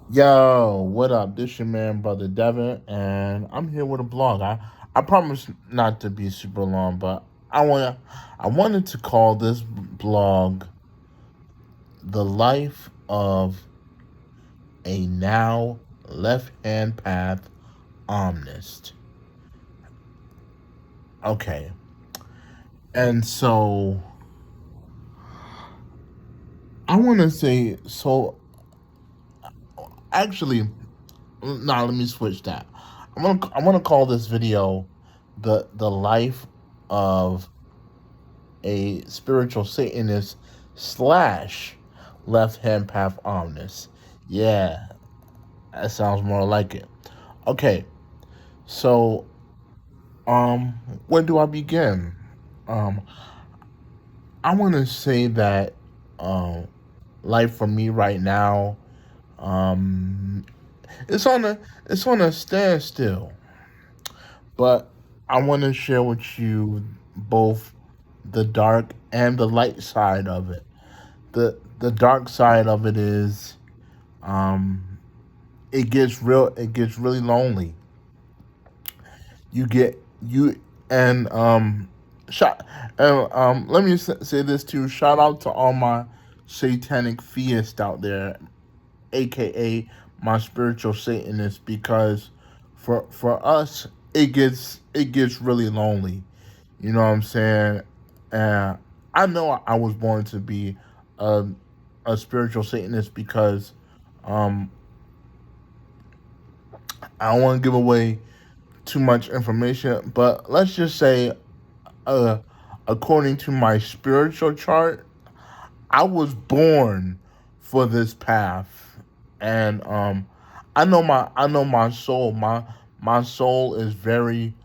Yo, what up? This your man, brother Devin, and I'm here with a blog. I promise not to be super long, but I wanted to call this blog "The Life of a Now Left Hand Path Omnist." Okay, and so I want to say so. Actually, nah. Let me switch that. I want to call this video the life of a spiritual Satanist slash left hand path omnist. Yeah, that sounds more like it. Okay, so where do I begin? Um, I want to say that um, life for me right now, um, it's on a standstill. But I want to share with you both the dark and the light side of it. The dark side of it is it gets really lonely. You get you and shot and let me say this too. Shout out to all my satanic theists out there, aka my spiritual Satanists, because for us it gets really lonely. You know what I'm saying? And I know I was born to be a, a spiritual Satanist because um, I don't want to give away too much information, but let's just say, uh, according to my spiritual chart, I was born for this path, and I know my soul. My soul is very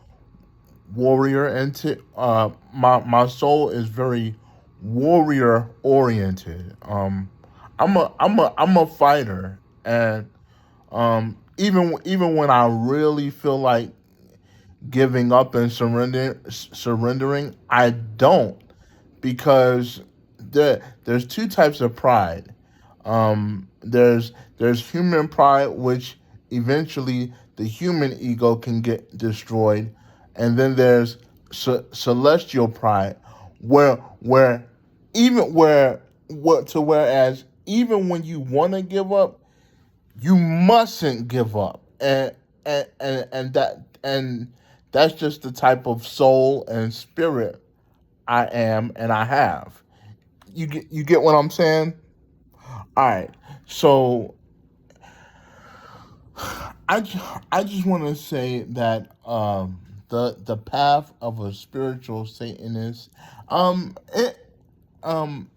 warrior into my soul is very warrior oriented. I'm a fighter, and even when I really feel like giving up and surrendering, I don't, because there's two types of pride. There's human pride, which eventually the human ego can get destroyed, and then there's celestial pride, where even where what to whereas even when you want to give up, you mustn't give up, and that's just the type of soul and spirit I am and I have. You get what I'm saying? All right. So I just want to say that the path of a spiritual Satanist, it um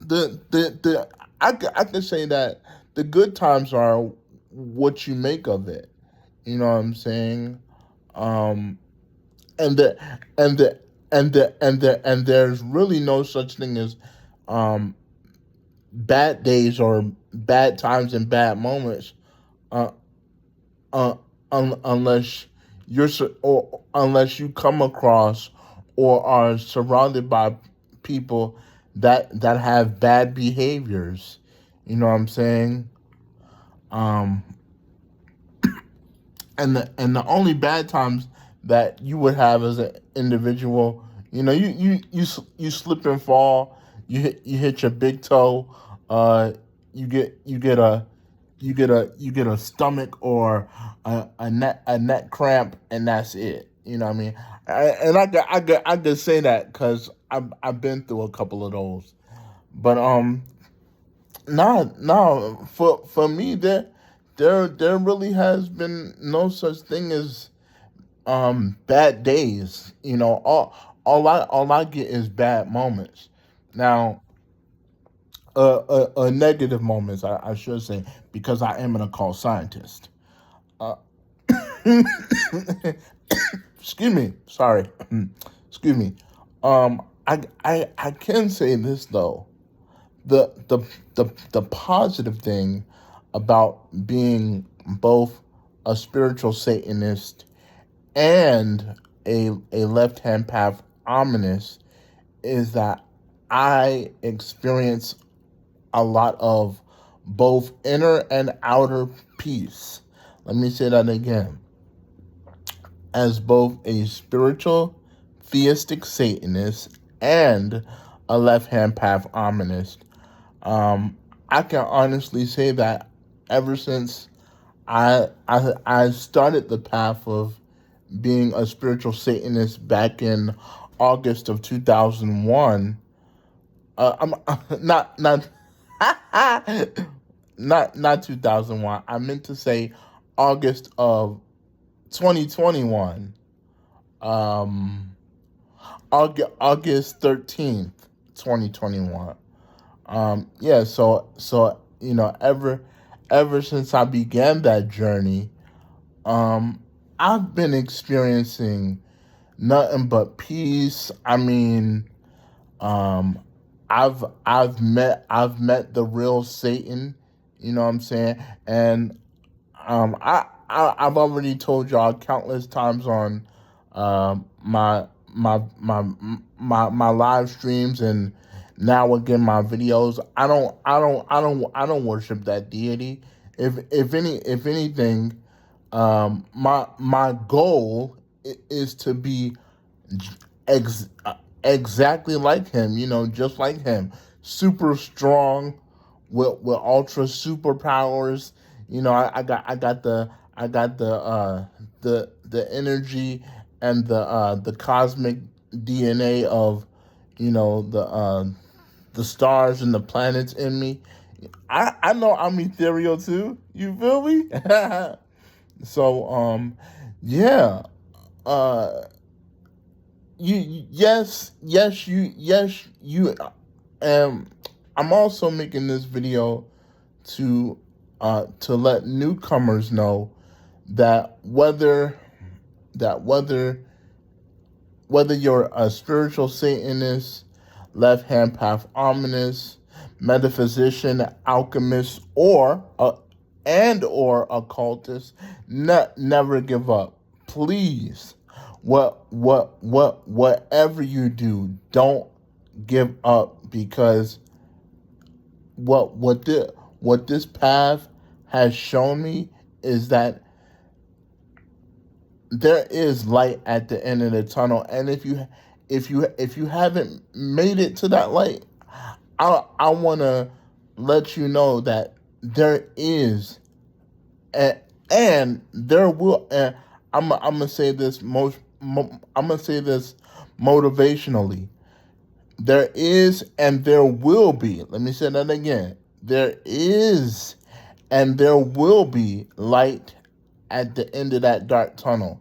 the I can say that the good times are what you make of it. You know what I'm saying? Um, and the and the and there's really no such thing as um bad days or bad times and bad moments, uh, uh, unless or unless you come across or are surrounded by people that have bad behaviors. You know what I'm saying? Um, and the only bad times that you would have as an individual, you slip and fall, you hit your big toe, uh, you get a you get a stomach or a neck cramp, and that's it. You know what I mean? And I could say that because I've been through a couple of those. But no, for me there really has been no such thing as bad days. All I get is bad moments. Now, negative moments, I should say, because I am an occult scientist. Uh, excuse me, sorry, excuse me. I can say this though. The the the positive thing about being both a spiritual Satanist and a left hand path ominous is that I experience a lot of both inner and outer peace. Let me say that again. As both a spiritual theistic Satanist and a left-hand path Ominist, I can honestly say that ever since I started the path of being a spiritual Satanist back in August of 2001. I'm not not 2001. I meant to say August of 2021. August 13th, 2021. Yeah, so ever since I began that journey, I've been experiencing nothing but peace. I mean, um, I've met the real Satan. You know what I'm saying? And I've already told y'all countless times on my live streams, and now again my videos. I don't worship that deity. If anything, my goal is to be ex- exactly like him, just like him, super strong with ultra superpowers. I got the energy and the cosmic DNA of the stars and the planets in me. I know I'm ethereal too. You feel me? So yeah. Uh you I'm also making this video to let newcomers know that whether you're a spiritual Satanist, left hand path ominous, metaphysician, alchemist, or occultist, never give up. Please, whatever you do, don't give up, because what this path has shown me is that there is light at the end of the tunnel. And if you haven't made it to that light, I want to let you know that there is, and there will. And I'm gonna say this I'm gonna say this motivationally. There is and there will be. Let me say that again. There is and there will be light at the end of that dark tunnel.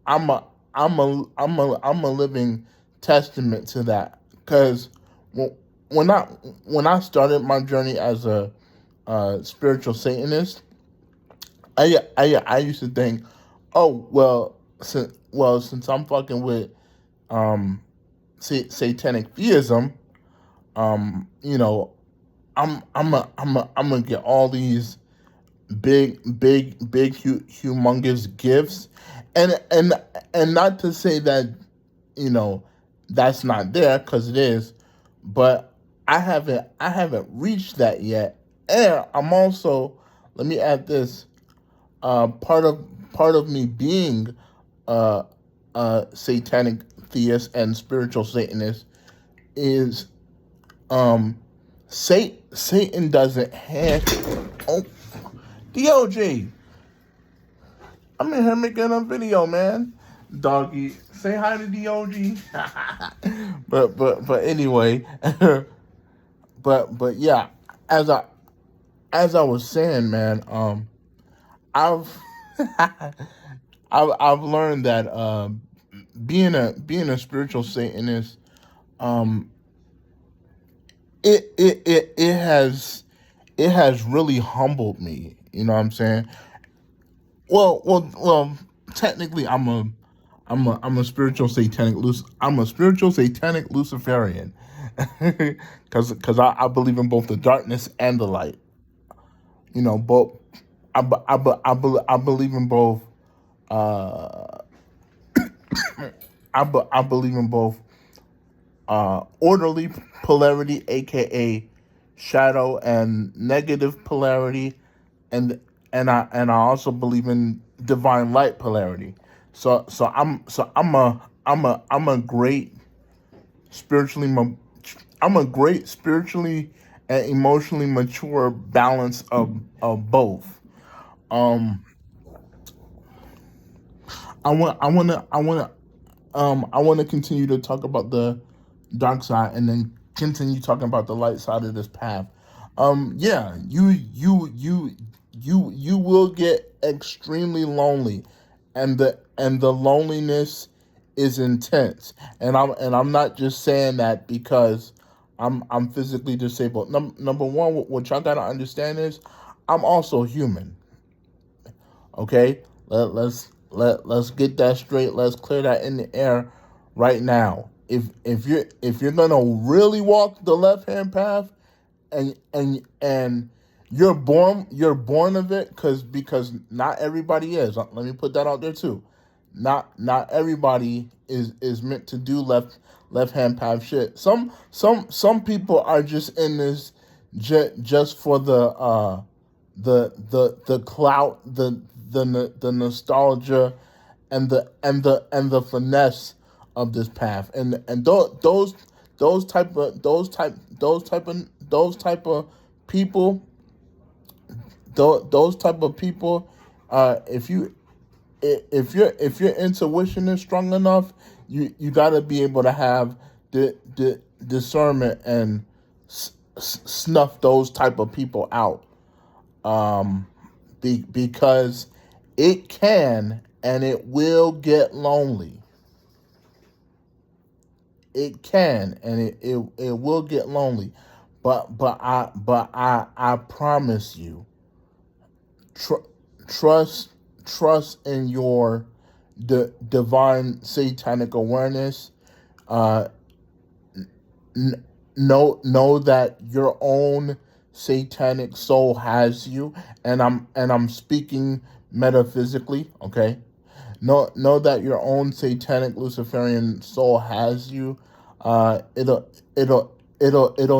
I'm a I'm a living testament to that, because when I started my journey as a spiritual Satanist, I used to think, oh since I'm fucking with um satanic theism, you know, I'm gonna get all these humongous gifts, and not to say that you know that's not there, because it is, but I haven't reached that yet. And I'm also, let me add this, part of me being a satanic theist and spiritual Satanist is Satan doesn't have, oh, DOG, I'm in here making a video, man. Doggy, say hi to DOG. but anyway, but yeah, as I was saying, man, I've I've learned that being a spiritual Satanist, um, it has really humbled me. You know what I'm saying? Well. Technically, I'm a spiritual satanic I'm a spiritual satanic Luciferian, because I believe in both the darkness and the light. Both. I believe in both. Uh, I believe in both orderly polarity, aka shadow and negative polarity, and I also believe in divine light polarity. So I'm a great spiritually I'm a great spiritually and emotionally mature balance of both. Um, I want to continue to talk about the dark side and then continue talking about the light side of this path. Yeah, you will get extremely lonely, and the loneliness is intense. And I'm not just saying that because I'm physically disabled. Number one, what y'all gotta understand is I'm also human. Okay, let's get that straight. Let's clear that in the air right now. If you're gonna really walk the left hand path, and you're born of it, because not everybody is. Let me put that out there too. Not everybody is meant to do left hand path shit. Some people are just in this just for the clout, the nostalgia, and the finesse of this path, and those type of people, those type of people, if your intuition is strong enough, you got to be able to have the discernment and snuff those type of people out. Because it can and it will get lonely. It can and it will get lonely, but I promise you, tr- trust trust in your divine satanic awareness. Uh, know that your own satanic soul has you, and I'm speaking metaphysically. Okay, know that your own satanic Luciferian soul has you. It'll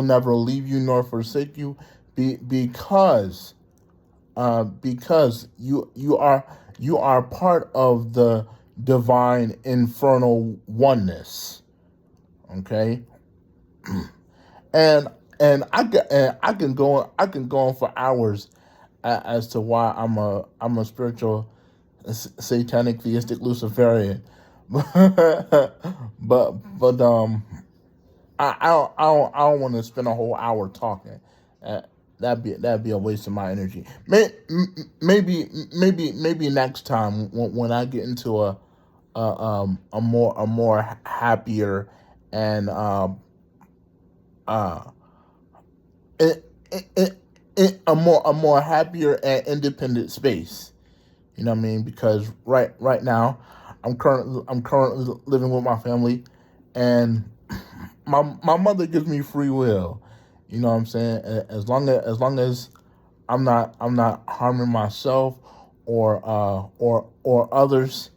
never leave you nor forsake you, because you are part of the divine infernal oneness. Okay, and I can go on for hours as to why I'm a spiritual satanic theistic Luciferian. but I don't want to spend a whole hour talking. Uh, that'd be a waste of my energy. Maybe next time when I get into a more happier and uh it, a more happier and independent space. You know what I mean? Because right now, I'm currently living with my family, and my mother gives me free will. You know what I'm saying? As long as I'm not harming myself or others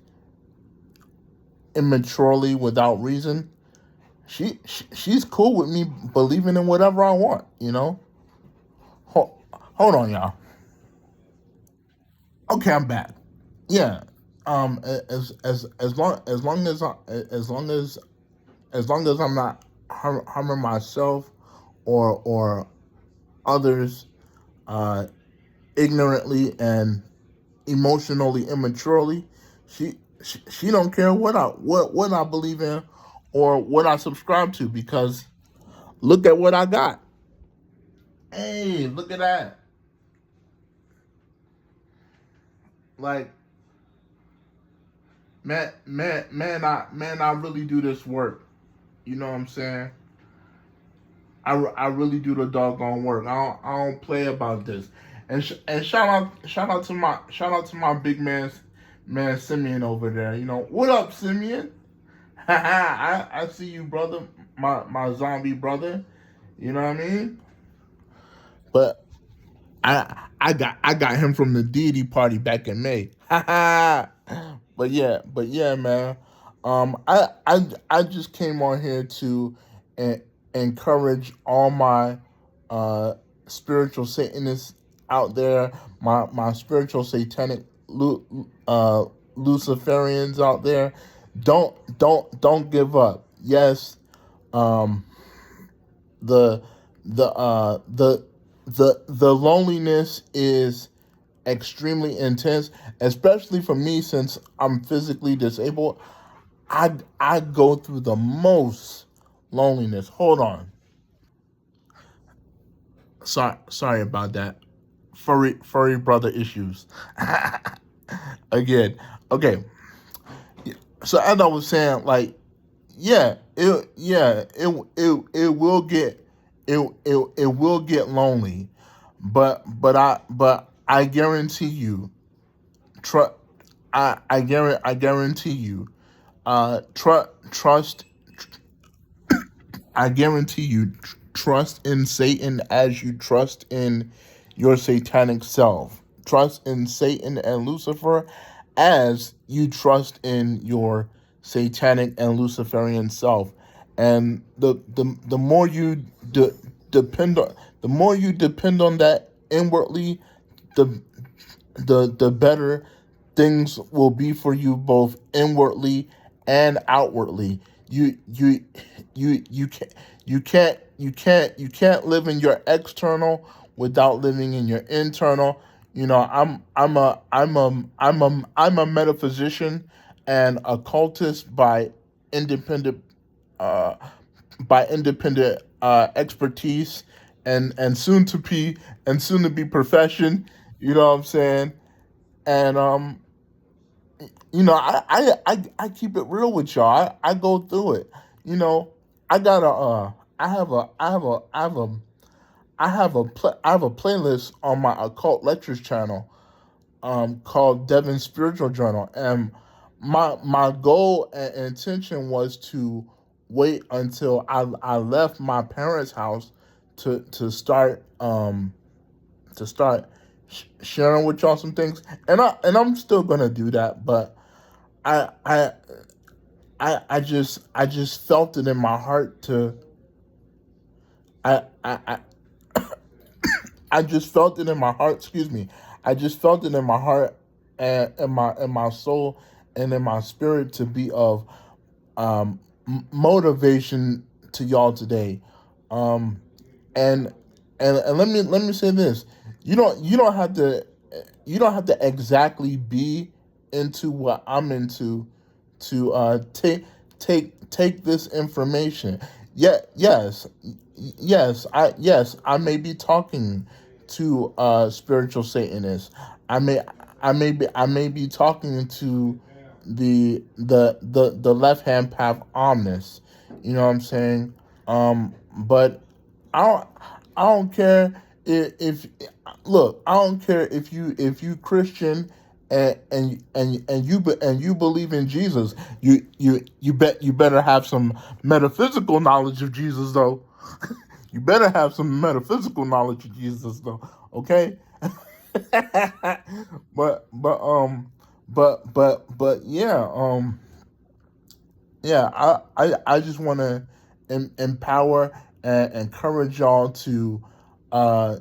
immaturely without reason, she's cool with me believing in whatever I want. Hold, hold on, y'all. Okay, I'm back. Yeah. As long as I'm not harming myself or others uh, ignorantly and emotionally immaturely, she don't care what I believe in or what I subscribe to, because look at what I got. Hey, look at that. Like, man, I really do this work. You know what I'm saying? I really do the doggone work. I don't play about this. And shout out to my big man Simeon over there. What up, Simeon? I see you, brother. My zombie brother. You know what I mean? But I got him from the deity party back in May. But yeah, man. I just came on here to encourage all my uh, spiritual Satanists out there, my spiritual satanic Luciferians out there, don't give up. Yes, um, the the uh the the loneliness is extremely intense, especially for me since I'm physically disabled. I go through the most loneliness. Hold on. Sorry about that. Furry brother issues. Again. Okay. So as I was saying, like, it will get it will get lonely, but I guarantee you, tr- I guarantee you, trust. I guarantee you, trust in Satan as you trust in your satanic self. Trust in Satan and Lucifer as you trust in your satanic and Luciferian self. And the more you depend on that inwardly, the the better things will be for you both inwardly and outwardly. You can't you can't live in your external without living in your internal. You know, I'm a metaphysician and occultist independent uh independent expertise and soon to be profession. You know what I'm saying? And I keep it real with y'all. I go through it. You know, I got a I have a playlist on my occult lectures channel called Devin's Spiritual Journal, and my goal and intention was to wait until I left my parents' house to start sharing with y'all some things, and I'm still gonna do that, but I I I just felt it in my heart to I I I, I just felt it in my heart. Excuse me. I just felt it in my heart and in my soul and in my spirit to be of motivation to y'all today. Um, and let me say this: you don't have to exactly be into what I'm into to take this information. Yeah, yes, I may be talking to spiritual Satanists. I may I may be talking to the left hand path omnis. You know what I'm saying? But I don't I don't care if look, I don't care if you Christian and you believe in Jesus. You better have some metaphysical knowledge of Jesus though. You better have some metaphysical knowledge of Jesus though. Okay? but yeah, I just want to empower and encourage y'all to uh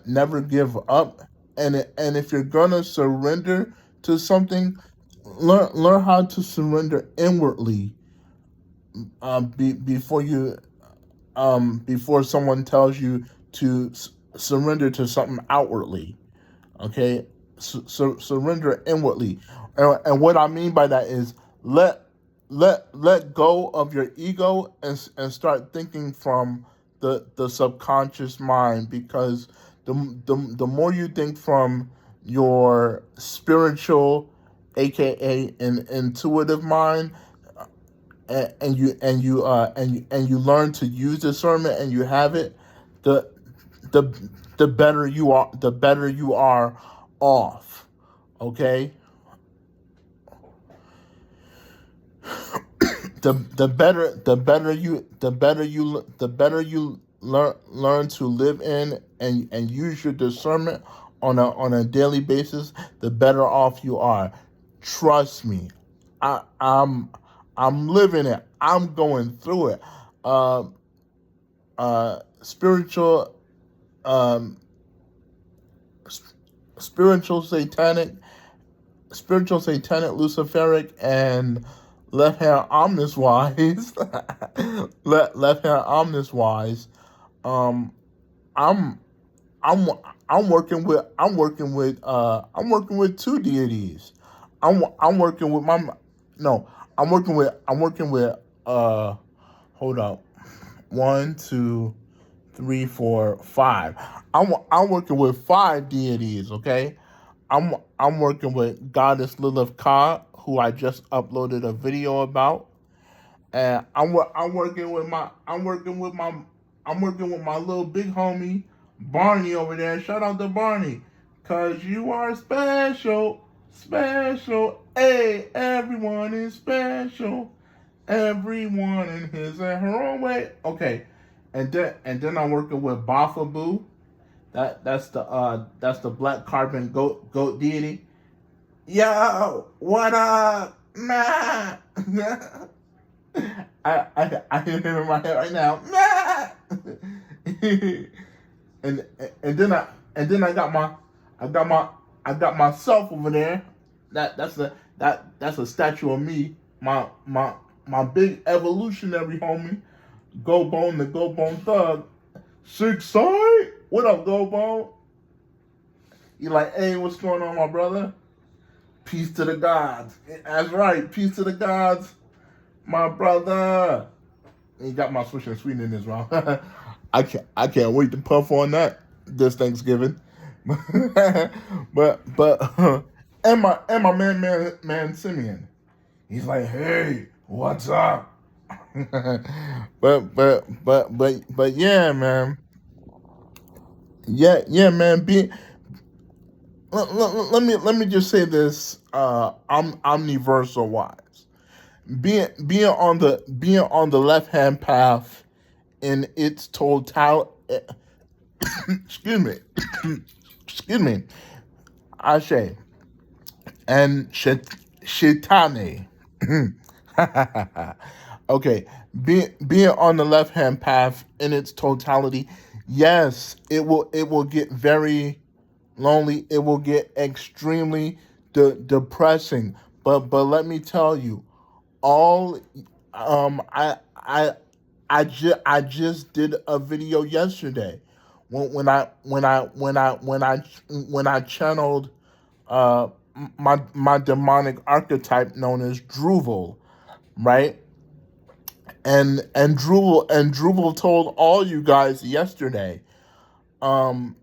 never give up, and if you're gonna surrender to something, learn how to surrender inwardly before you before someone tells you to surrender to something outwardly. Okay, surrender inwardly, and what I mean by that is let let go of your ego and start thinking from the subconscious mind, because the more you think from your spiritual, aka an intuitive mind, and you learn to use discernment and you have it, the the the better you are off. Okay, the better you learn to live in and use your discernment on a daily basis, the better off you are. Trust me, I, I'm living it. I'm going through it. Um, spiritual, um, spiritual satanic, Luciferic, and left hand omnis wise. Left hand omnis wise. Um, I'm I'm I'm working with two deities. I'm working with my no. I'm working with hold up. One, two, three, four, five. I'm working with five deities, okay? I'm working with Goddess Lilith Ka, who I just uploaded a video about. And I'm working with my little big homie Barney over there. Shout out to Barney, cause you are special, special. Hey, everyone is special. Everyone in his and her own way. Okay, and then I'm working with Bafaboo. That's the black carbon goat deity. Yo, what up, man? I hear him in my head right now. and and then I got myself over there. That's a statue of me. My big evolutionary homie, Go Bone, the Go Bone Thug. Six side. What up, Go Bone? You like, hey, what's going on, my brother? Peace to the gods. That's right, peace to the gods, my brother. He got my Swish and Sweet in his mouth. I can't wait to puff on that this Thanksgiving. but and my man Simeon. He's like, hey, what's up? but yeah, man. Yeah, man. Let me just say this. Omniversal wise. Being on the left hand path in its total excuse me excuse me Ashe and Shitane. Okay, being on the left hand path in its totality, yes, it will get very lonely. It will get extremely depressing. But let me tell you, all I just did a video yesterday when I channeled my demonic archetype known as Druval, right? And Druval told all you guys yesterday, the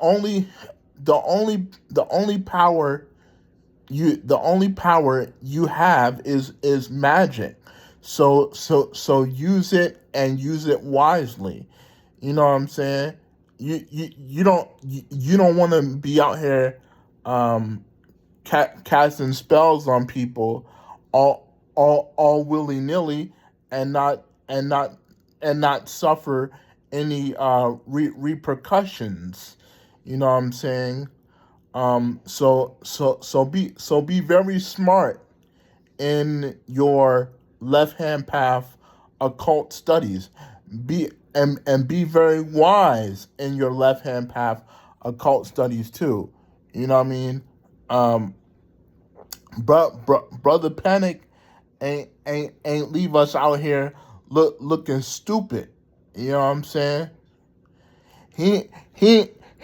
only power you have is magic. So use it, and use it wisely. You know what I'm saying? You don't want to be out here casting spells on people all willy nilly, and not suffer any repercussions. You know what I'm saying? So be very smart in your left hand path occult studies. Be very wise in your left hand path occult studies too. You know what I mean? Brother Panic ain't leave us out here looking stupid. You know what I'm saying? He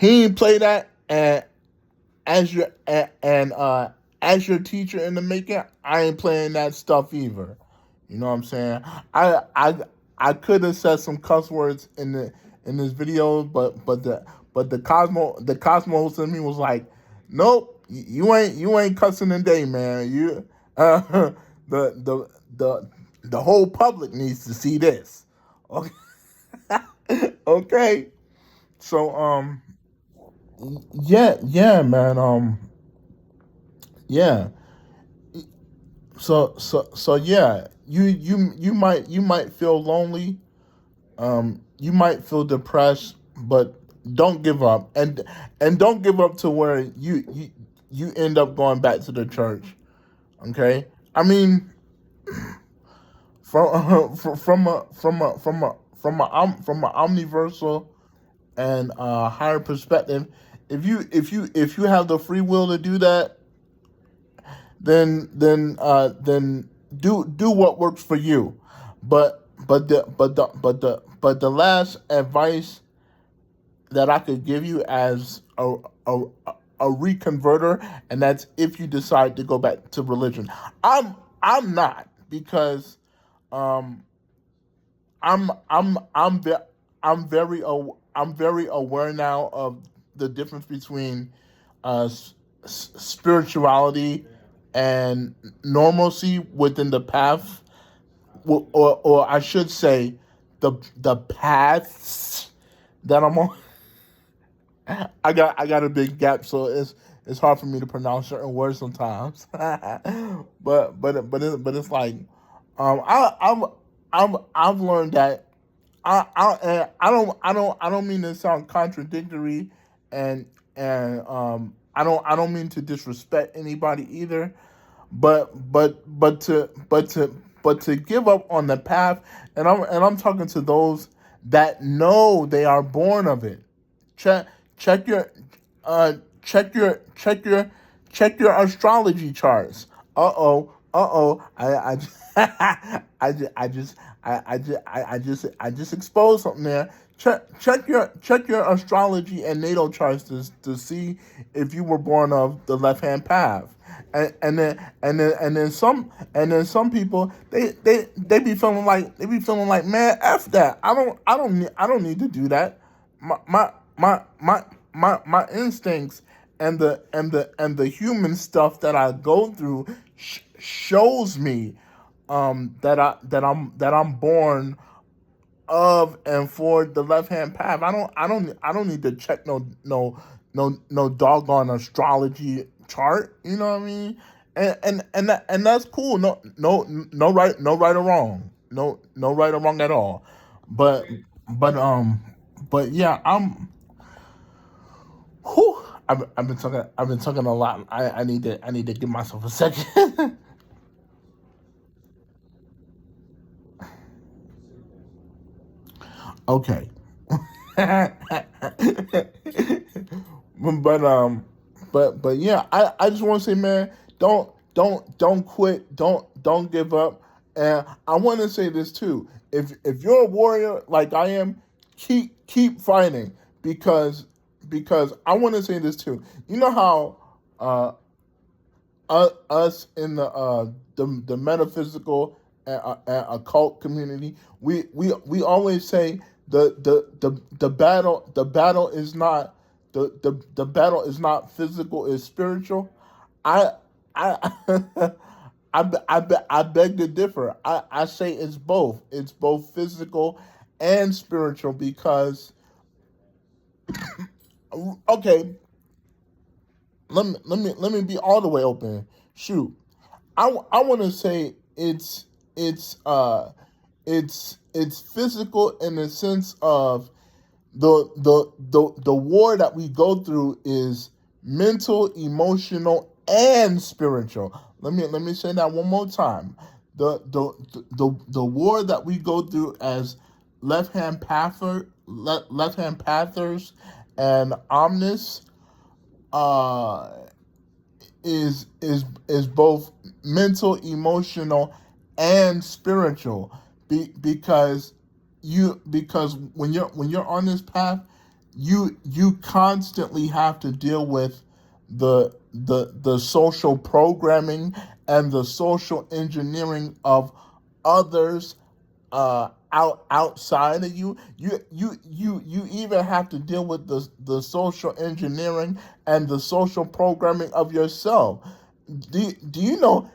ain't play that, and as your teacher in the making, I ain't playing that stuff either. You know what I'm saying? I could have said some cuss words in this video, but the Cosmos in me was like, nope, you ain't cussing today, man. You the whole public needs to see this. Okay. Okay. So yeah, man. Yeah. So yeah, you might feel lonely. You might feel depressed, but don't give up, and don't give up to where you end up going back to the church. Okay, I mean, from from an omniversal and higher perspective, if you have the free will to do that, then do what works for you. But the last advice that I could give you as a a reconverter, and that's if you decide to go back to religion. I'm not, because um I'm I'm I'm very aware now of the difference between spirituality and normalcy within the path, or I should say, the paths that I'm on. I got a big gap, so it's hard for me to pronounce certain words sometimes. But it's like, I've learned that I don't mean to sound contradictory, and I don't mean to disrespect anybody either, but to give up on the path, and I'm talking to those that know they are born of it. Check check your uh check your check your check your astrology charts. I just I just exposed something there. Check your astrology and natal charts to see if you were born of the left hand path. And then some people, they be feeling like, man, f that. I don't need to do that. My my instincts and the human stuff that I go through shows me that I'm born of and for the left hand path. I don't need to check no doggone astrology chart. You know what I mean? And that's cool. No right or wrong. No right or wrong at all. But but um but yeah, whew, I've been talking a lot. I need to give myself a second. Okay. but but yeah, I just want to say, man, don't quit, don't give up. And I want to say this too: if you're a warrior like I am, keep fighting, because I want to say this too. You know how us in the metaphysical and occult community, we always say the battle is not the battle is not physical, is spiritual. I I I beg to differ. I say it's both. It's both physical and spiritual, because okay, let me be all the way open. Shoot, I want to say it's it's physical in the sense of the war that we go through is mental, emotional, and spiritual. Let me say that one more time. The war that we go through as left hand pathers and omnists uh is both mental, emotional, and spiritual. Because because when you're on this path, you constantly have to deal with the social programming and the social engineering of others outside of you. You even have to deal with the social engineering and the social programming of yourself. Do you know,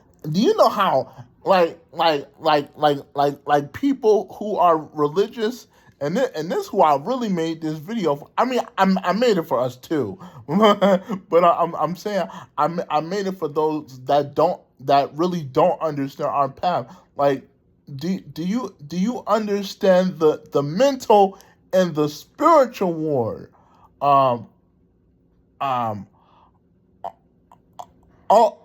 how, like people who are religious, and this who I really made this video for. I mean, I made it for us too, but I'm saying I made it for those that really don't understand our path. Like, do you understand the mental and the spiritual war? Um um all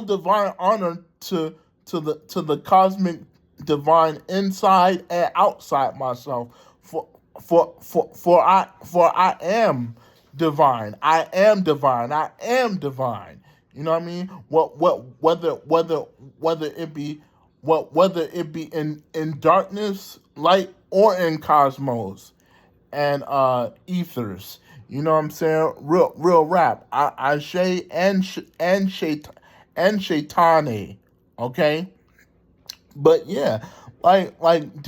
divine honor to the cosmic divine inside and outside myself. For I am divine. I am divine. I am divine. You know what I mean? Whether it be whether it be in darkness, light, or in cosmos and ethers. You know what I'm saying? Real rap. I Shay and Shaitani. Okay? But yeah, do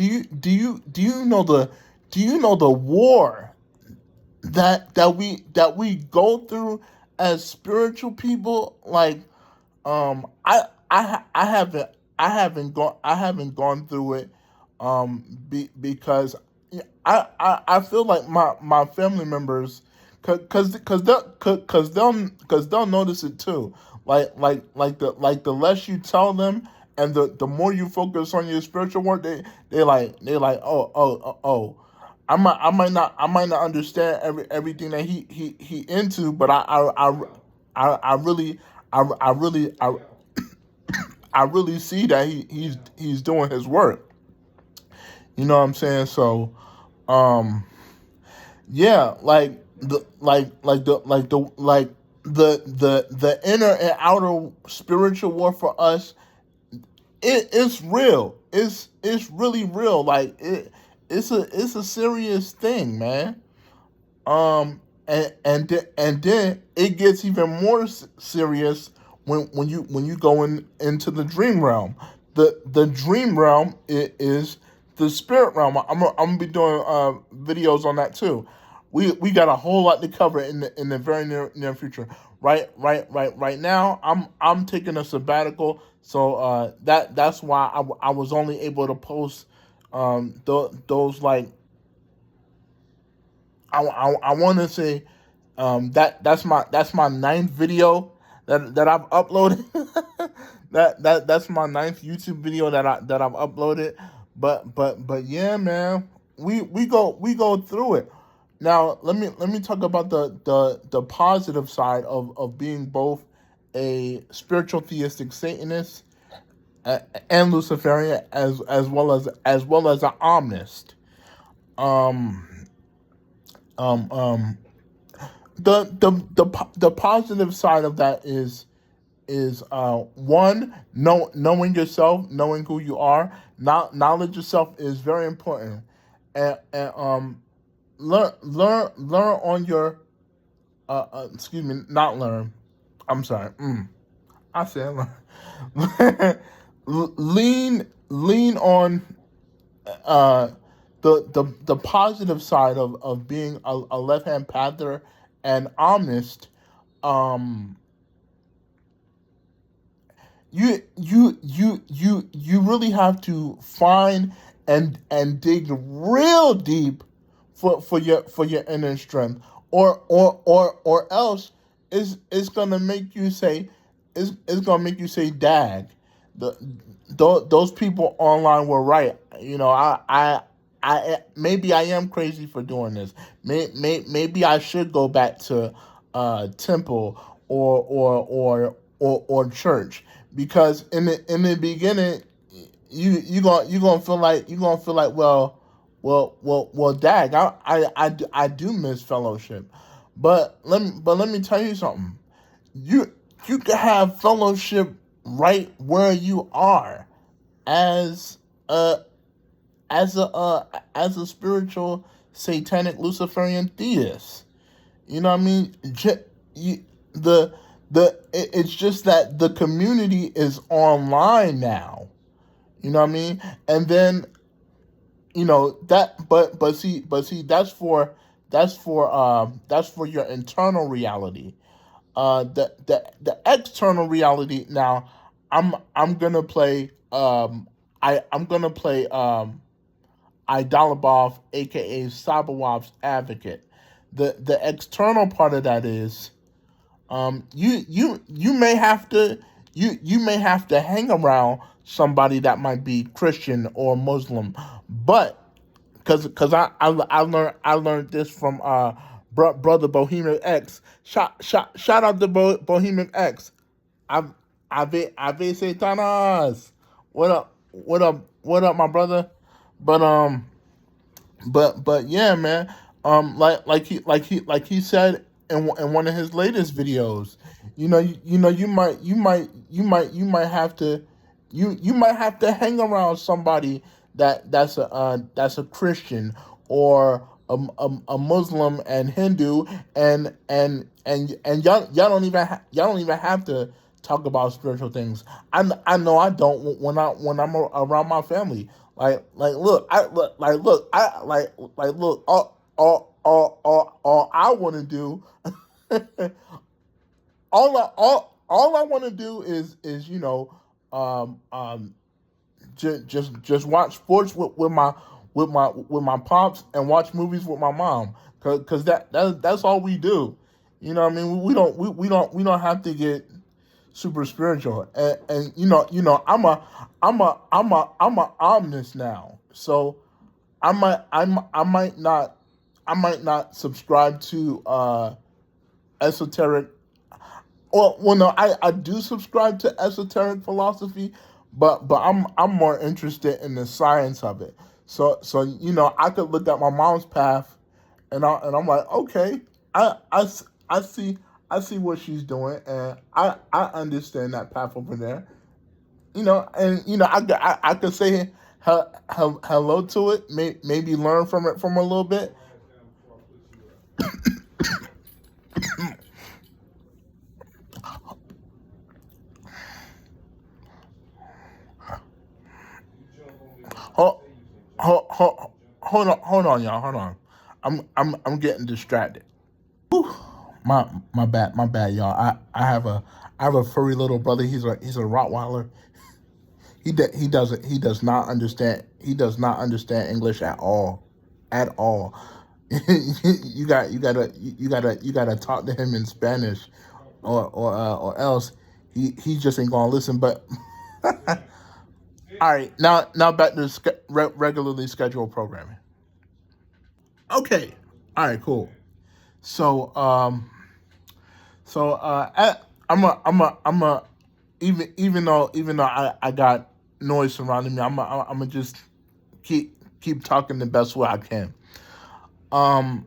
you know the war that we go through as spiritual people? Like, I haven't gone through it, because I feel like my family members, cause they'll notice it too. The less you tell them, and the more you focus on your spiritual work, they like, oh, I might not understand everything that he into, but I really I really I really see that he's doing his work. You know what I'm saying? So, um, yeah, the inner and outer spiritual war for us, it's real. It's really real. It's a serious thing, man. And then it gets even more serious when you go into the dream realm. The dream realm is the spirit realm. I'm gonna be doing videos on that too. We got a whole lot to cover in the very near future. Right now, I'm taking a sabbatical, so that's why I was only able to post those, like, I want to say, that's my ninth video that I've uploaded. That's my ninth YouTube video that I've uploaded. But yeah, man, we go through it. Now let me talk about the positive side of being both a spiritual theistic Satanist and Luciferian, as well as an Omnist. Um, um, um, the positive side of that is one, knowing yourself, knowing who you are. Knowledge yourself is very important, and learn on your excuse me, not learn. I'm sorry. I said learn. Lean on uh the positive side of being a left hand panther and omnist. um you really have to find and dig real deep for your inner strength, or else it's gonna make you say, it's gonna make you say, dag, the those people online were right. Maybe I am crazy for doing this. Maybe I should go back to temple, or church, because in the beginning, you gonna feel like, well, dag, I do miss fellowship. But let me tell you something. You can have fellowship right where you are, as a as a spiritual satanic Luciferian theist. You know what I mean? It's just that the community is online now. You know what I mean? And then, that, but see, that's for your internal reality. The external reality now. I'm gonna play. I'm gonna play. Idolabov, aka Sabawov's advocate. The external part of that is, you may have to, you may have to hang around somebody that might be Christian or Muslim, but because I learned this from brother Bohemian X. Shout out to Bohemian X. Ave Satanas. What up? what up, my brother? But but yeah, man. Like he said in one of his latest videos, you might have to you might have to hang around somebody that's a Christian or a Muslim and Hindu, and y'all y'all don't even have to talk about spiritual things. I know I don't when I'm around my family. Look, look. All I want to do, all I want to do is just watch sports with my pops and watch movies with my mom, cause that's all we do. You know what I mean? We don't have to get super spiritual. And I'm a omnist now. So I might not subscribe to esoteric. Well, no, I do subscribe to esoteric philosophy, but I'm more interested in the science of it. So I could look at my mom's path, and I'm like, okay, I see what she's doing, and I understand that path over there. And I could say hello to it, maybe learn from it from a little bit. Hold, hold on, y'all. Hold on. I'm getting distracted. Whew. My bad, y'all. I have a furry little brother. He's a Rottweiler. He does not understand. He does not understand English at all. You gotta talk to him in Spanish, or else he just ain't gonna listen. But all right, now back to regularly scheduled programming. Okay, all right, cool. So I'm a even though I got noise surrounding me, I'm gonna just keep talking the best way I can. Um,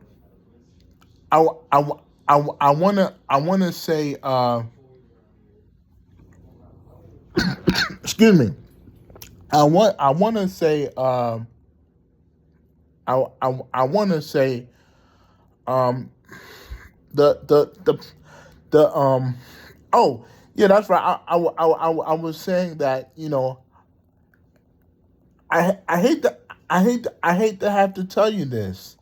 I I I wanna say excuse me. I wanna say I wanna say um the the oh yeah, that's right. I was saying that I hate I hate to have to tell you this.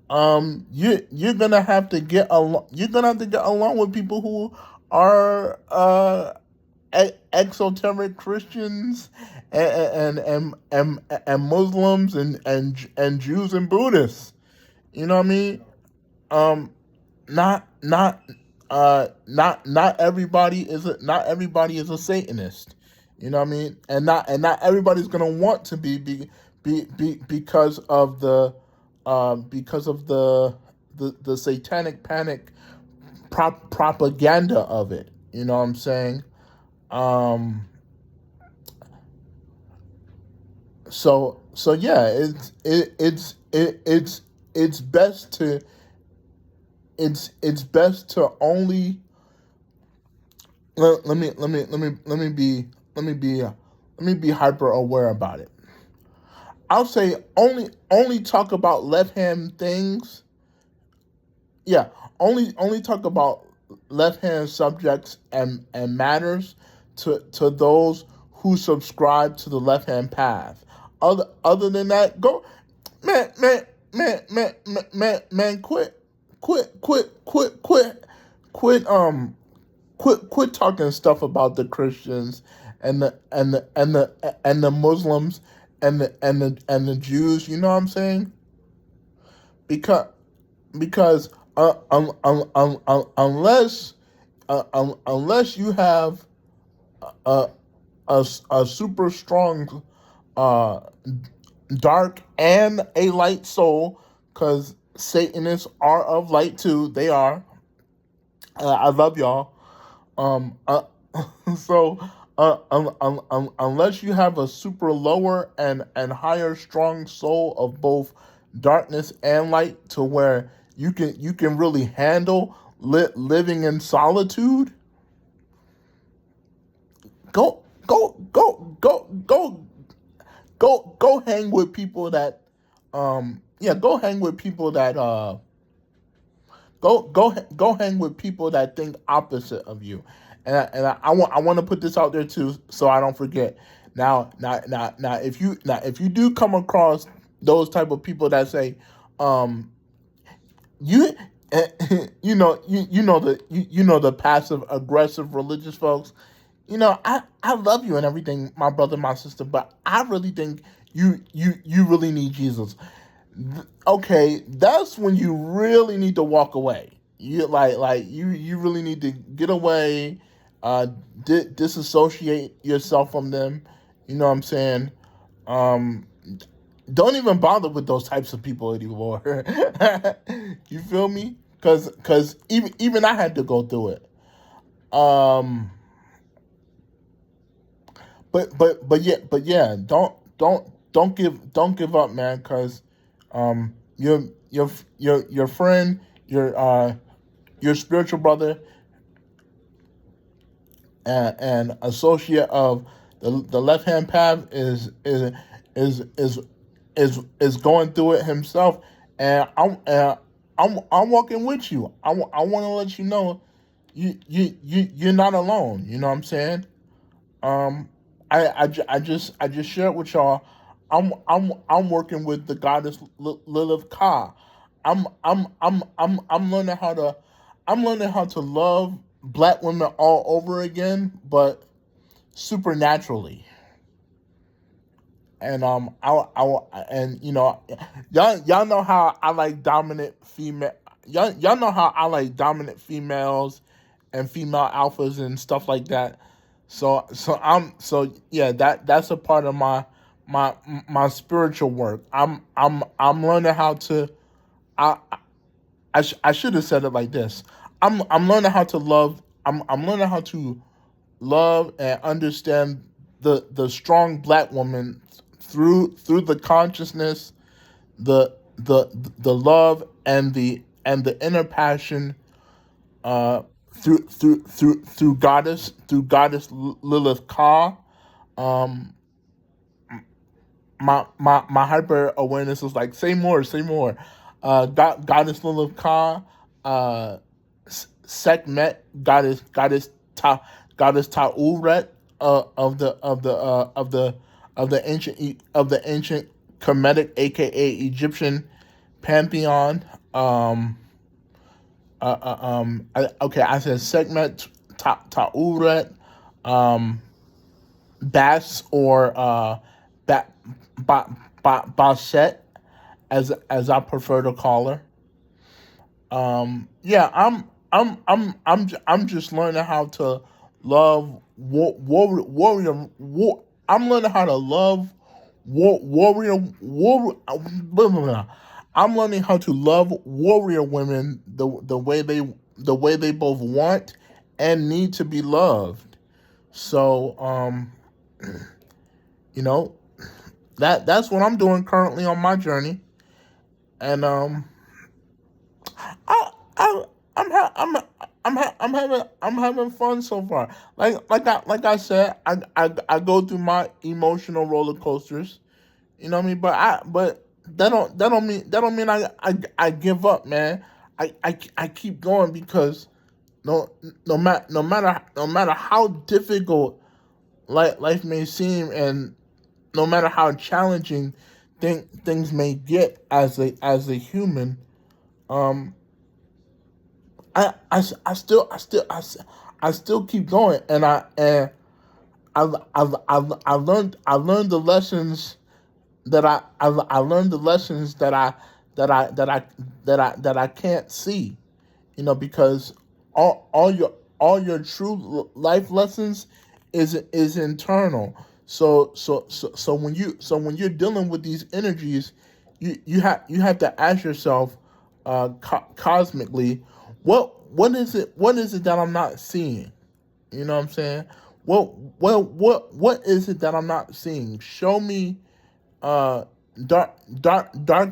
You're gonna have to get along. You're gonna have to get along with people who are exoteric Christians and Muslims and Jews and Buddhists. You know what I mean? Um, not not not everybody is a Satanist. You know what I mean? And not everybody's gonna want to because of the satanic panic propaganda of it. You know what I'm saying? Um, so yeah, it's best to it's best to only let me be let me be hyper aware about it. I'll say only talk about left hand things. Yeah, only talk about left hand subjects and matters to those who subscribe to the left hand path. Other than that, go man man quit quit quit quit quit quit quit talking stuff about the Christians and the Muslims and the Jews. You know what I'm saying? Because because unless unless you have a, a super strong uh, dark and a light soul, because Satanists are of light too. They are. I love y'all. Um, uh, so unless you have a super lower and higher strong soul of both darkness and light, to where you can really handle living in solitude. Go go go go go go go hang with people that yeah, go hang with people that go hang with people that think opposite of you. And I want to put this out there too, so I don't forget. Now, if you do come across those type of people that say, um, you you know the passive aggressive religious folks. I love you and everything, my brother, my sister, but I really think you really need Jesus. Okay, that's when you really need to walk away. You really need to get away, uh, disassociate yourself from them. You know what I'm saying? Um, don't even bother with those types of people anymore. You feel me? Cause even I had to go through it. Um, but yeah, don't give up, man. Cause your friend, your spiritual brother and associate of the left hand path is is is going through it himself, and I'm walking with you. I want to let you know you're not alone. You know what I'm saying? Um, I just shared with y'all. I'm working with the goddess Lilith Ka. I'm learning how to love black women all over again, but supernaturally. And and y'all know how I like dominant female. Y'all know how I like dominant females and female alphas and stuff like that. So yeah, that's a part of my my spiritual work. I'm learning how to. I I should have said it like this. I'm learning how to love. I'm learning how to love and understand the strong black woman through the consciousness, the the love and the inner passion, uh through goddess Lilith Ka. Um my hyper awareness is like, say more, say more. Goddess Lilith Ka, uh Sekhmet, goddess Tauret, of the ancient Kemetic, aka Egyptian pantheon. Okay, I said Sekhmet, Tauret, um, Bas, or ba, Bashet, as I prefer to call her. Yeah, I'm just learning how to love warrior. I'm learning how to love warrior. Blah, blah, blah. I'm learning how to love warrior women the way they both want and need to be loved. So you know that's what I'm doing currently on my journey, and I, I, I'm having fun so far. Like I said, I go through my emotional roller coasters. You know what I mean? But that don't mean I give up, man. I keep going because no matter how difficult life may seem, and no matter how challenging things may get as a human, um I still keep going, and I learned the lessons I learned the lessons that I that I that I can't see, because all your true life lessons is internal. So when you're dealing with these energies, you have to ask yourself, cosmically, what is it that I'm not seeing? You know what I'm saying? what is it that I'm not seeing? Show me uh dark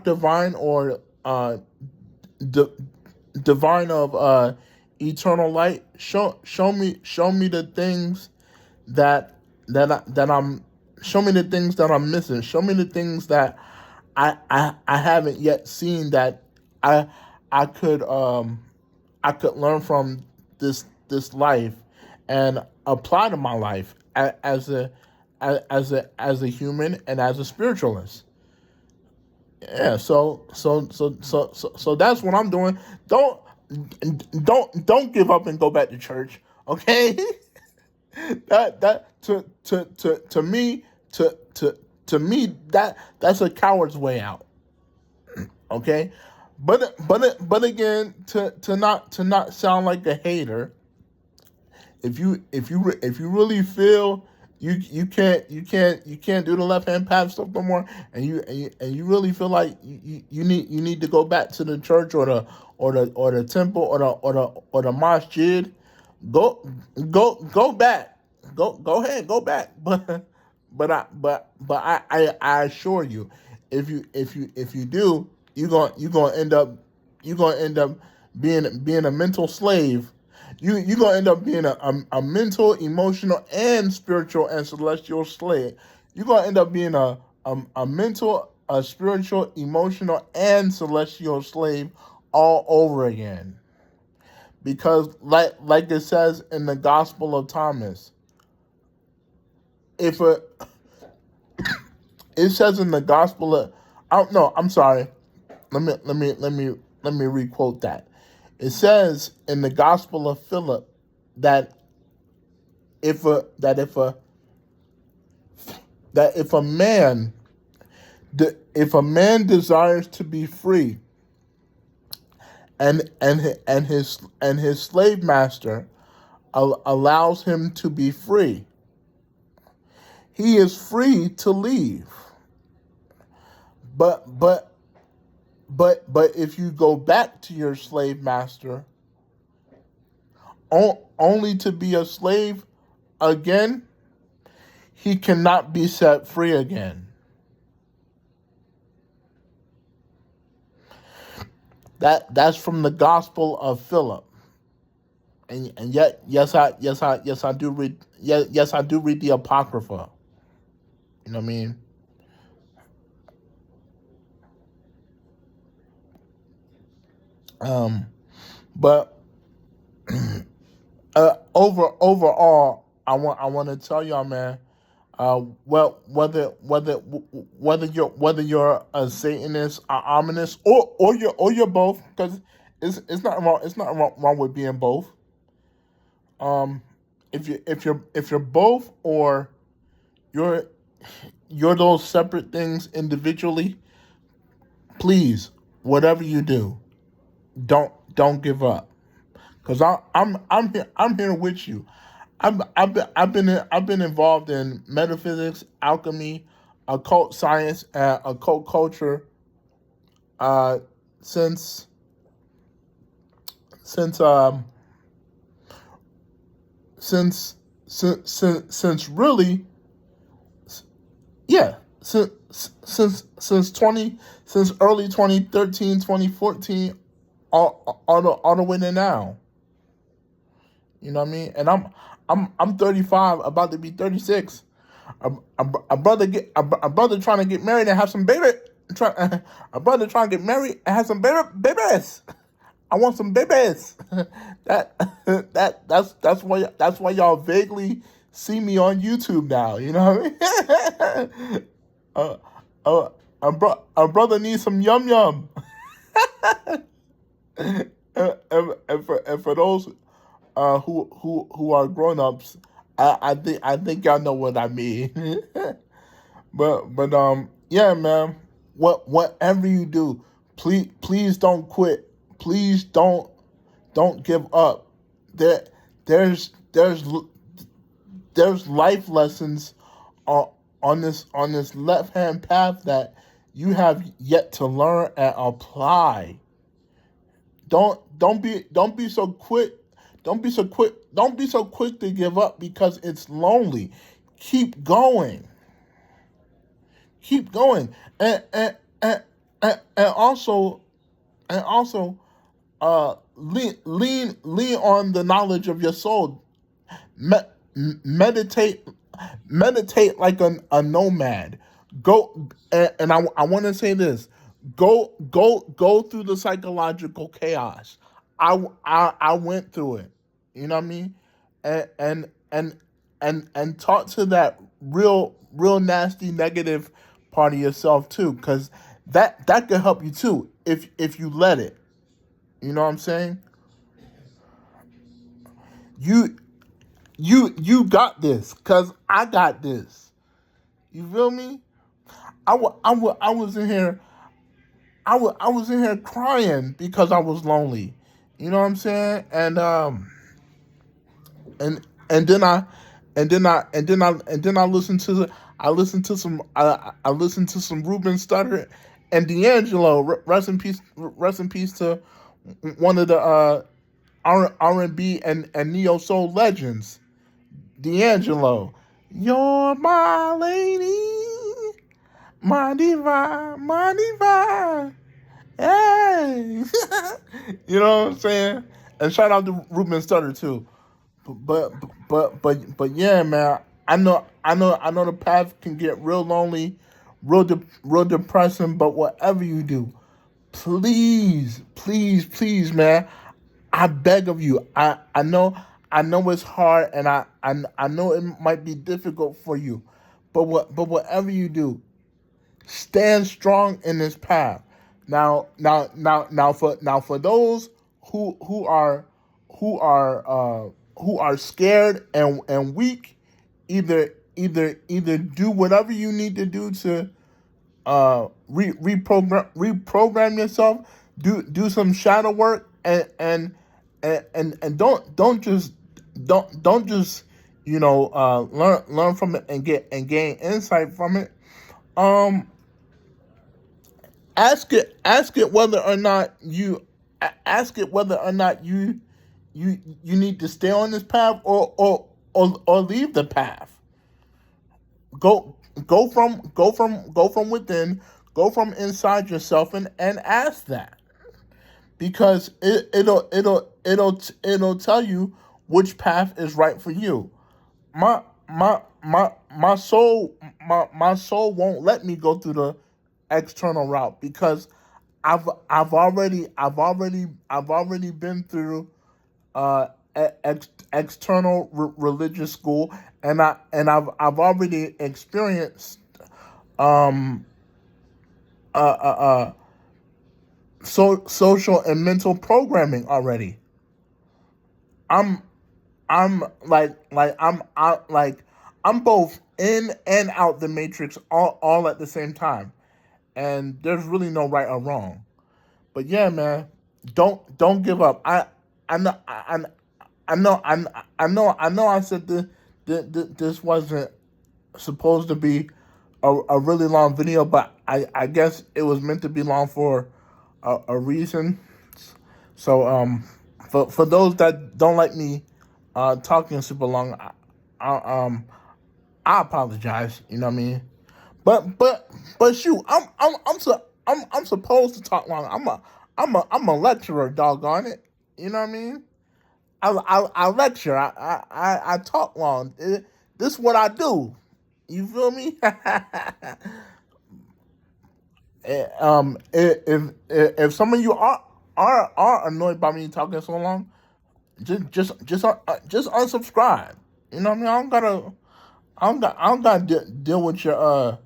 divine, or di- divine of eternal light. Show me the things that I'm show me the things that I'm missing. Show me the things that I haven't yet seen, that I I could um I could learn from this life and apply to my life as a human and as a spiritualist. Yeah, so that's what I'm doing. Don't give up and go back to church, okay? That to me, to me, that's a coward's way out, okay? But again, to not sound like a hater, if you really feel you can't do the left hand path stuff no more, and you really feel like you need to go back to the church, or the temple, or the masjid, go go back, go ahead, go back. But I assure you, if you do, you're gonna end up being a mental slave. You're gonna end up being a mental, emotional, and spiritual and celestial slave. You're gonna end up being a mental, a spiritual, emotional, and celestial slave all over again. Because like it says in the Gospel of Thomas, if a it says in the Gospel of, oh no, I'm sorry. Let me requote that. It says in the Gospel of Philip that if a that if a that if a man desires to be free, and his slave master allows him to be free, he is free to leave. But if you go back to your slave master only to be a slave again, he cannot be set free again. That's from the Gospel of Philip. And yet, yes I do read, yes I do read the Apocrypha. You know what I mean? Um, but overall, I want to tell y'all, man. Well, whether you're a Satanist, a Ominist, or you're both, because it's not wrong with being both. Um, if you're both, or you're you're those separate things individually, please, whatever you do, don't give up. Cause I'm here with you. I've been involved in metaphysics, alchemy, occult science, and occult culture uh, since since um since really, yeah, since early 2013, 2014, all the way to now. You know what I mean? And I'm 35, about to be 36. A brother a brother trying to get married and have some baby. Try, a brother trying to get married and have some babies. I want some babies. that that's why y'all vaguely see me on YouTube now. You know what I mean? uh, a brother needs some yum yum. And for those who are grown ups, I think y'all know what I mean. But yeah, man. Whatever you do, please don't quit. Please don't give up. There there's there's there's life lessons on this left hand path that you have yet to learn and apply. Don't be so quick. Don't be so quick to give up because it's lonely. Keep going. Keep going. And also, lean on the knowledge of your soul. Me, meditate like a nomad. Go, and I want to say this. Go through the psychological chaos. I went through it. You know what I mean? And and talk to that real nasty negative part of yourself too, because that could help you too if you let it. You know what I'm saying? You you got this, cause I got this. You feel me? I was in here. I was in here crying because I was lonely. You know what I'm saying? And then I listened to I listened to some Ruben Studdard and D'Angelo. Rest in peace to one of the R&B and neo soul legends, D'Angelo. You're my lady, my divine, my divine. Hey, you know what I'm saying? And shout out to Ruben Studdard too. But but yeah, man. I know the path can get real lonely, real depressing. But whatever you do, please, man. I beg of you. I know it's hard, and I know it might be difficult for you, but whatever you do, stand strong in this path. Now for those who are who are scared and weak, either do whatever you need to do to reprogram yourself, do some shadow work, and don't just learn from it and gain insight from it. Um, ask it whether or not ask it whether or not you need to stay on this path or leave the path. Go from within, go from inside yourself, and ask that, because it'll tell you which path is right for you. My soul my soul won't let me go through the external route, because I've already been through external religious school, and I've already experienced um uh social and mental programming already. I'm I'm both in and out the matrix all at the same time, and there's really no right or wrong. But yeah, man, don't give up. I know I know I said this wasn't supposed to be a really long video, but I guess it was meant to be long for a reason. So for those that don't like me talking super long, I apologize. You know what I mean? But shoot, I'm supposed to talk long. I'm a lecturer, doggone it. You know what I mean? I lecture. I talk long. This is what I do. You feel me? If some of you are annoyed by me talking so long, just unsubscribe. You know what I mean? I don't gotta deal with your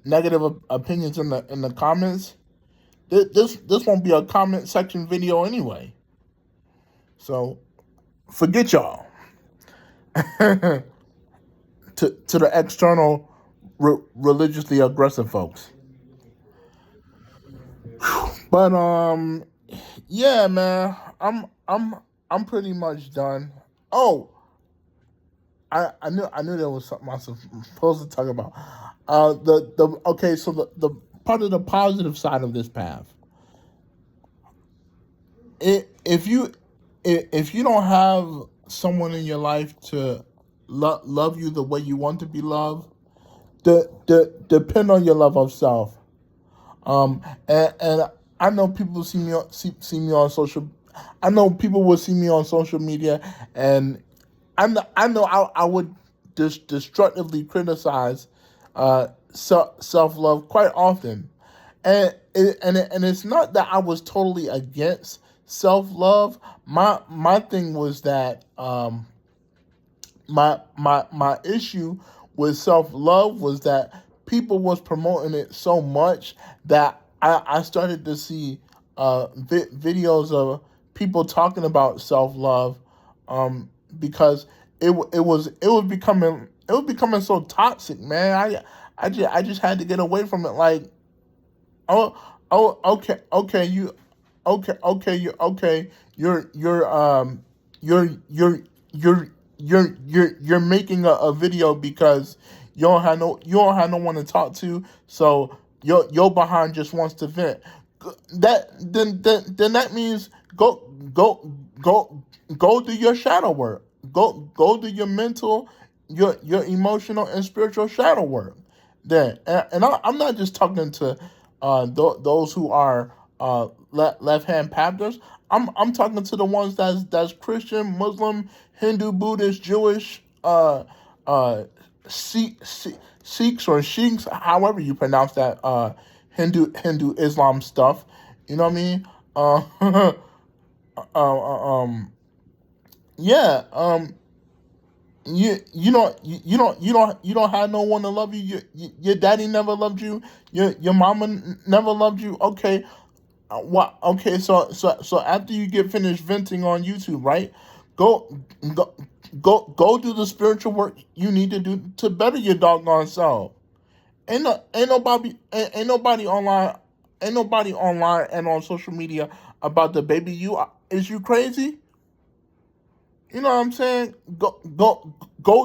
negative opinions in the comments. This won't be a comment section video anyway. So forget y'all. To the external religiously aggressive folks. But yeah, man, I'm pretty much done. Oh, I knew there was something I was supposed to talk about. The okay, so the part of the positive side of this path. If you if you don't have someone in your life to love you the way you want to be loved, depend on your love of self. And I know people see me on social. I know people will see me on social media, and I know I would destructively criticize self love quite often, and it's not that I was totally against self love. My thing was that my issue with self love was that people was promoting it so much that I started to see videos of people talking about self love, because it was becoming so toxic, man. I just had to get away from it. Like, oh, okay, you're you're you're you're making a video because you don't have no one to talk to, so your behind just wants to vent. Then that means go do your shadow work. Go do your mental, your emotional and spiritual shadow work. Then, and I'm not just talking to those who are left hand pathers. I'm talking to the ones that's Christian, Muslim, Hindu, Buddhist, Jewish, Sikhs or Sheiks, however you pronounce that, Hindu Islam stuff. You know what I mean? Yeah. You don't have no one to love you. Your daddy never loved you. Your mama never loved you. Okay. What? Okay. So after you get finished venting on YouTube, right? Go go go do the spiritual work you need to do to better your doggone self. Ain't nobody online, and on social media about the baby you. Is you crazy? You know what I'm saying? Go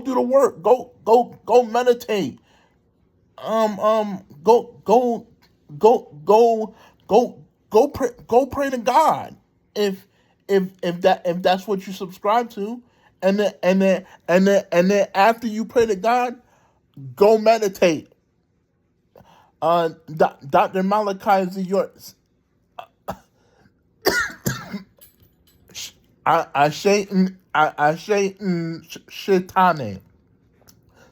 do the work. Go meditate. Go go pray to God. If that's what you subscribe to, and then after you pray to God, go meditate. Dr. Malachi Z. York, Shaitan Shitane.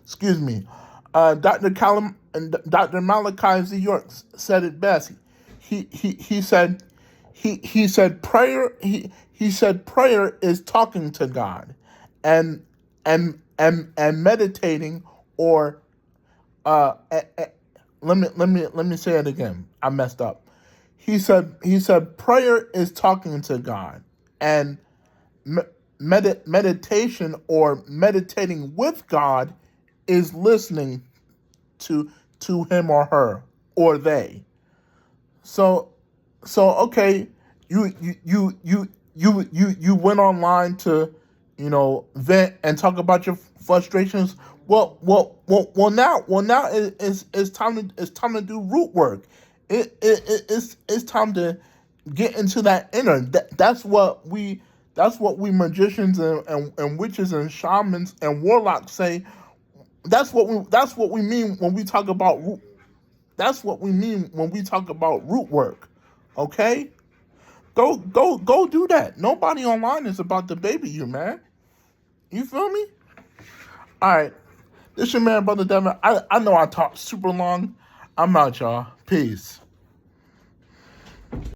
Excuse me. Dr. Malachi Z. York said it best. He said he said prayer is talking to God, and and meditating, or let me say it again. I messed up. He said prayer is talking to God, and meditation, or meditating with God, is listening to him or her, or they. So okay, you went online to, vent and talk about your frustrations. Now it's time to do root work. It's time to get into that inner. That's what we magicians and witches and shamans and warlocks say. That's what we mean when we talk about root. That's what we mean when we talk about root work. Okay? Go do that. Nobody online is about to baby you, man. You feel me? Alright. This your man, Brother Devin. I know I talked super long. I'm out, y'all. Peace.